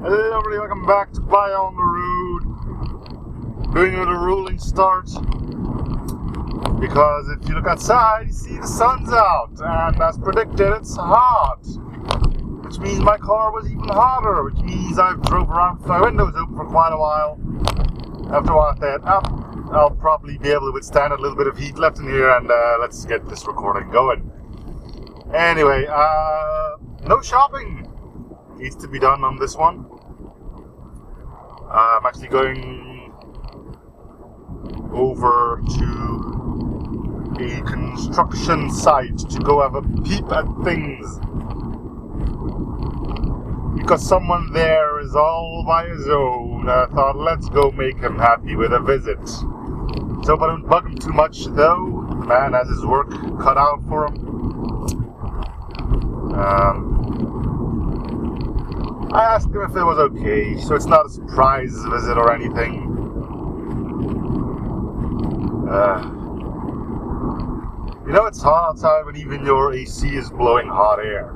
Hello everybody, welcome back to Fly on the Road. Doing it a rolling start. Because if you look outside, you see the sun's out. And as predicted, it's hot. Which means my car was even hotter. Which means I've drove around with my windows open for quite a while. After a while I thought, I'll probably be able to withstand a little bit of heat left in here. And let's get this recording going. Anyway, no shopping needs to be done on this one. I'm actually going over to a construction site to go have a peep at things. Because someone there is all by his own, I thought let's go make him happy with a visit. So if I don't bug him too much though, the man has his work cut out for him. I asked him if it was okay, so it's not a surprise visit or anything. You know it's hot outside when even your AC is blowing hot air.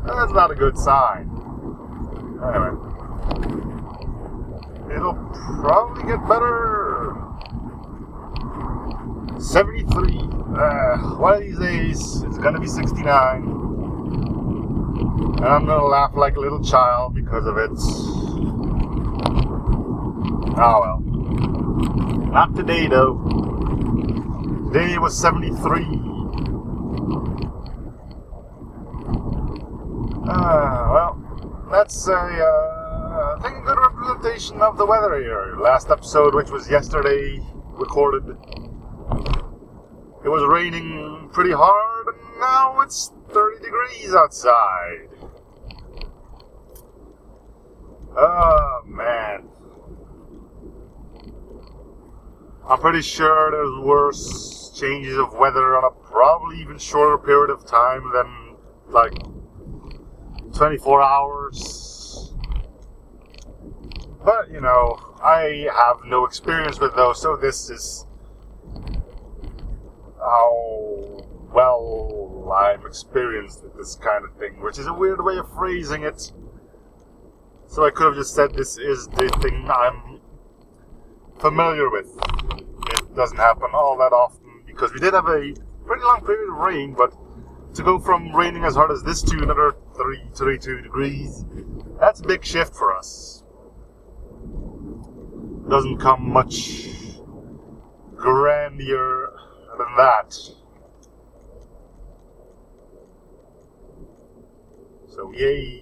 That's not a good sign. Anyway. It'll probably get better. 73. One of these days, it's gonna be 69. And I'm gonna laugh like a little child because of it. Oh well. Not today though. Today was 73. Well, that's I think a good representation of the weather here. Last episode, which was yesterday, recorded. It was raining pretty hard, and now it's 30 degrees outside. Oh, man. I'm pretty sure there's worse changes of weather on a probably even shorter period of time than, like, 24 hours. But, you know, I have no experience with those, so this is how well I'm experienced with this kind of thing, which is a weird way of phrasing it. So I could have just said this is the thing I'm familiar with. It doesn't happen all that often, because we did have a pretty long period of rain, but to go from raining as hard as this to another 32 degrees, that's a big shift for us. Doesn't come much grandeur than that. So yay.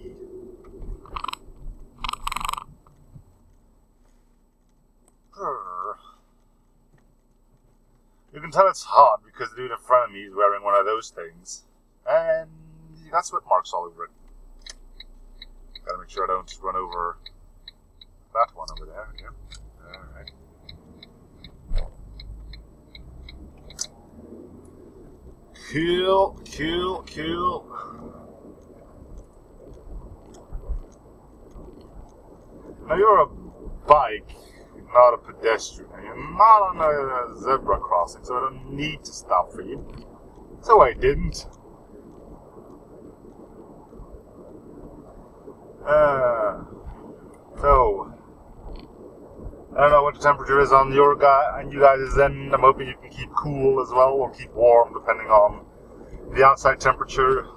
You can tell it's hot because the dude in front of me is wearing one of those things. And that's what marks all over it. Gotta make sure I don't run over that one over there. Yeah. Alright. Cool. Now you're a bike, not a pedestrian. You're not on a zebra crossing, so I don't need to stop for you. So I didn't. So I don't know what the temperature is on your you guys' end. I'm hoping you can keep cool as well, or keep warm, depending on the outside temperature.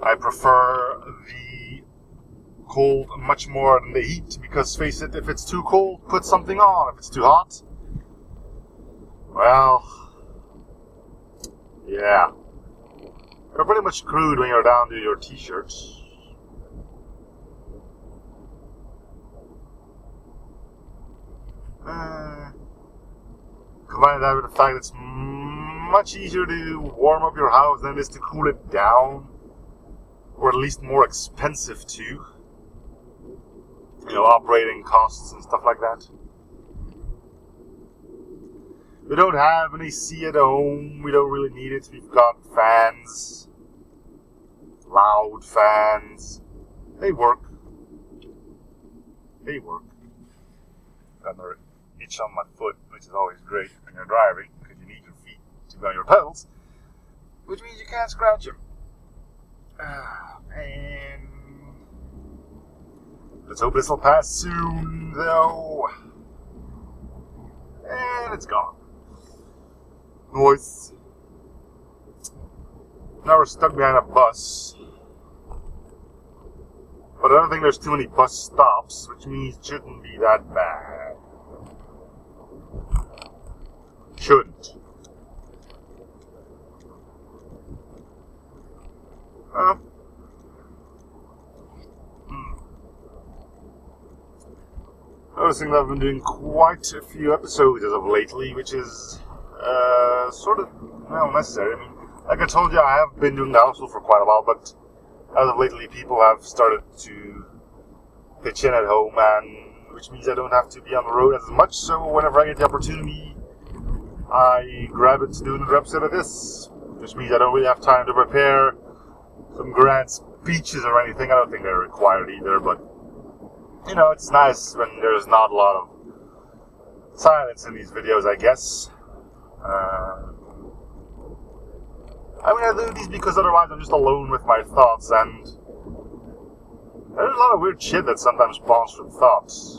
I prefer the cold much more than the heat, because face it, if it's too cold, put something on. If it's too hot, well, yeah, you're pretty much screwed when you're down to your t-shirts. Combine that with the fact that it's much easier to warm up your house than it is to cool it down, or at least more expensive too. You know, operating costs and stuff like that. We don't have an AC at home. We don't really need it. We've got fans. Loud fans. They work. Got another itch on my foot, which is always great when you're driving, because you need your feet to be on your pedals, which means you can't scratch them. And Let's hope this will pass soon, though. And it's gone. Noise. Now we're stuck behind a bus. But I don't think there's too many bus stops, which means it shouldn't be that bad. Shouldn't. Noticing that I've been doing quite a few episodes as of lately, which is sort of, well, necessary. I mean, like I told you, I have been doing the household for quite a while, but as of lately, people have started to pitch in at home, and which means I don't have to be on the road as much. So whenever I get the opportunity, I grab it to do another episode of this, which means I don't really have time to prepare some grand speeches or anything. I don't think they're required either, but you know, it's nice when there's not a lot of silence in these videos, I guess. I mean, I do these because otherwise I'm just alone with my thoughts, and there's a lot of weird shit that sometimes spawns from thoughts.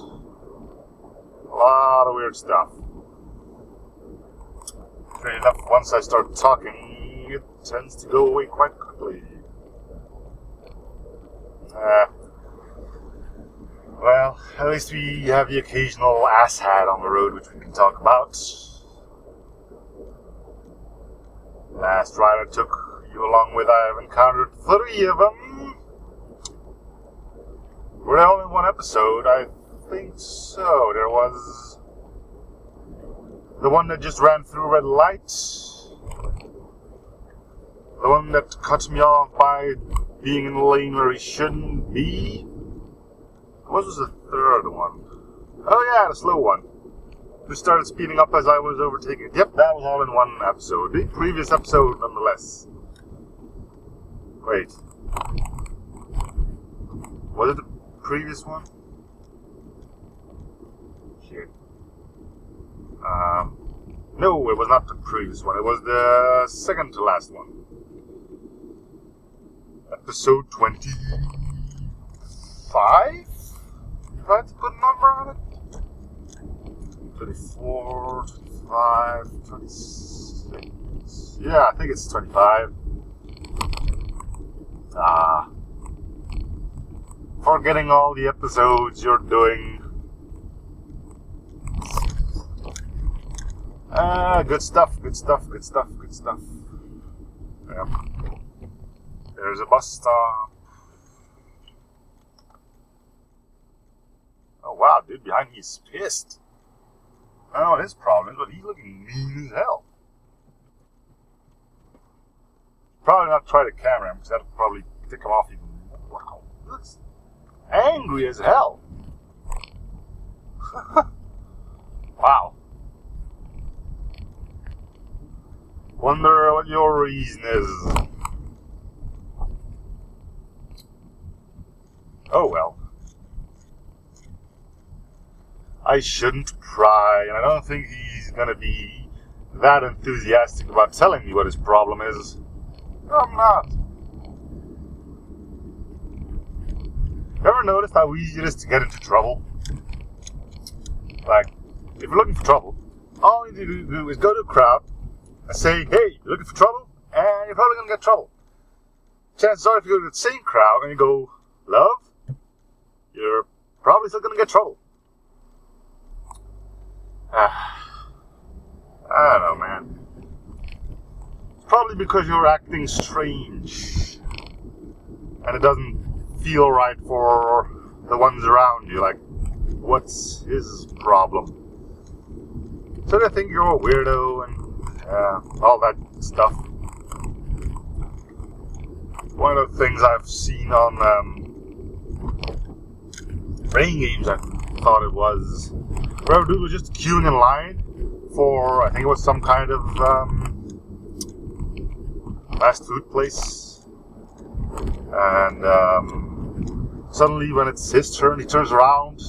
A lot of weird stuff. Fair enough, once I start talking, it tends to go away quite quickly. Well, at least we have the occasional asshat on the road, which we can talk about. Last ride I took you along with, I've encountered 3 of them. Were they all in one episode? I think so. There was the one that just ran through a red light. The one that cut me off by being in the lane where he shouldn't be. What was the third one? Oh yeah, the slow one. Who started speeding up as I was overtaking. Yep, that was all in one episode. The previous episode, nonetheless. Wait. Was it the previous one? Shit. No, it was not the previous one. It was the second to last one. Episode 25? If I had to put a number on it? 24, 25, 26. Yeah, I think it's 25. Forgetting all the episodes you're doing. Good stuff, good stuff, good stuff, good stuff. Yep. There's a bus stop. Oh wow, dude behind me is pissed. I don't know what his problem is, but he's looking mean as hell. Probably not try to camera him, because that'll probably tick him off even more. Wow, he looks angry as hell. Wow. Wonder what your reason is. Oh well. I shouldn't pry, and I don't think he's gonna be that enthusiastic about telling me what his problem is. No, I'm not. Ever noticed how easy it is to get into trouble? Like, if you're looking for trouble, all you need to do is go to a crowd and say, hey, you're looking for trouble? And you're probably gonna get trouble. Chances are, if you go to the same crowd and you go, love, you're probably still gonna get trouble. I don't know, man. It's probably because you're acting strange. And it doesn't feel right for the ones around you. Like, what's his problem? So they think you're a weirdo and all that stuff. One of the things I've seen on playing games, I thought it was, where a dude was just queuing in line for, I think it was some kind of fast food place, and suddenly when it's his turn, he turns around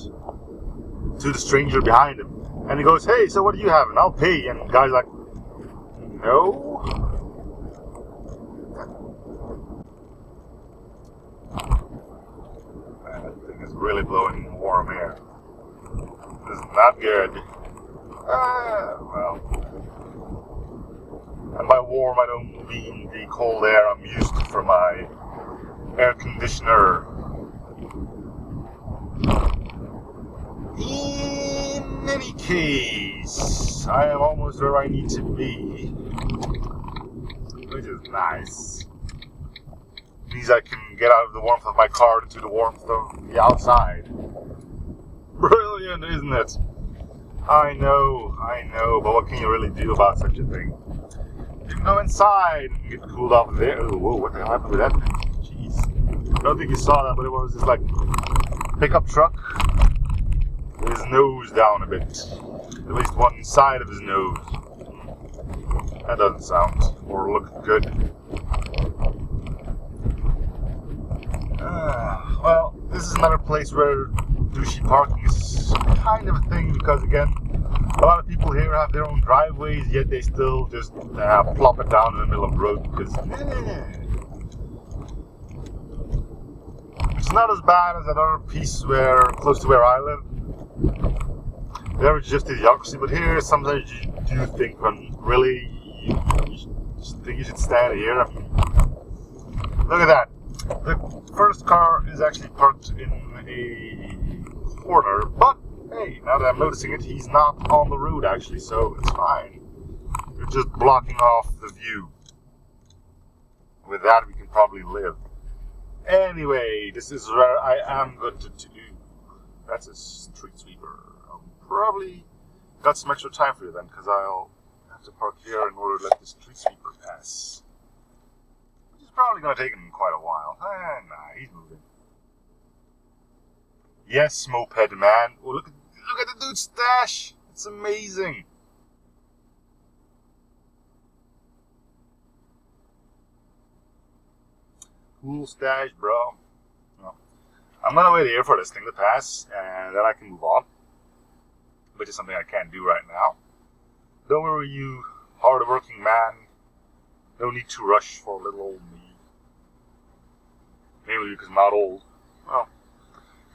to the stranger behind him, and he goes, hey, so what do you have, and I'll pay, and the guy's like, no. Man, that thing is really blowing warm air. This is not good. Well. And by warm, I don't mean the cold air I'm used to from my air conditioner. In any case, I am almost where I need to be, which is nice. Means I can get out of the warmth of my car into the warmth of the outside. Brilliant, isn't it? I know, but what can you really do about such a thing? You can go inside and get cooled off there. Oh, whoa, what the hell happened with that thing? Jeez. I don't think you saw that, but it was this, like, pickup truck with his nose down a bit. At least one side of his nose. That doesn't sound or look good. Well, this is another place where douchey parking is kind of a thing because, again, a lot of people here have their own driveways, yet they still just plop it down in the middle of the road because it's not as bad as another piece where close to where I live. There is just idiocracy, but here sometimes you do think, when really you should stand here. I mean, look at that. The first car is actually parked in a corner, but hey, now that I'm noticing it, he's not on the road actually, so it's fine. You're just blocking off the view. With that, we can probably live. Anyway, this is where I am going to do. That's a street sweeper. I'll probably got some extra time for you then, because I'll have to park here in order to let the street sweeper pass. Which is probably going to take him quite a while. Nah, he's moving. Yes, moped man. Oh, look at the dude's stash. It's amazing. Cool stash, bro. Well, I'm gonna wait here for this thing to pass, and then I can move on, which is something I can't do right now. Don't worry, you hard-working man. No need to rush for little old me. Mainly because I'm not old. Well,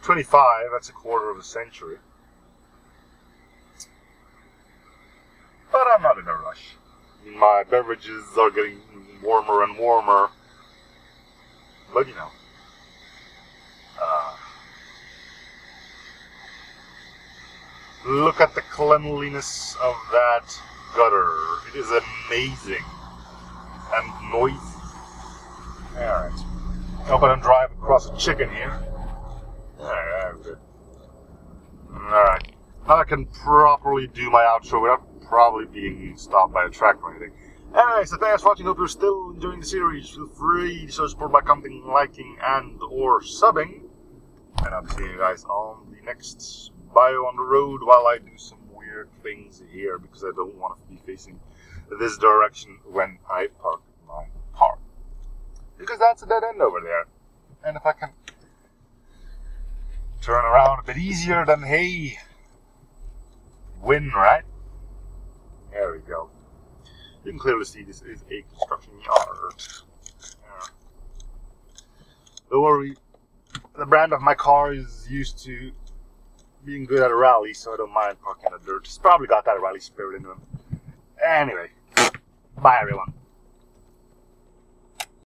25, that's a quarter of a century. But I'm not in a rush. My beverages are getting warmer and warmer. But you know. Look at the cleanliness of that gutter. It is amazing. And noisy. Alright. Hope I don't drive across a chicken here. Alright, good. Alright. Now I can properly do my outro without probably being stopped by a tractor or anything. Anyway, so thanks for watching. Hope you're still enjoying the series. Feel free to show support by commenting, liking, and or subbing. And I'll be seeing you guys on the next bio on the road while I do some weird things here because I don't want to be facing this direction when I park my car. Because that's a dead end over there. And if I can turn around a bit easier, then hey, win, right? There we go. You can clearly see this is a construction yard. Don't worry, the brand of my car is used to being good at a rally, so I don't mind parking in the dirt. It's probably got that rally spirit in them. Anyway, bye everyone.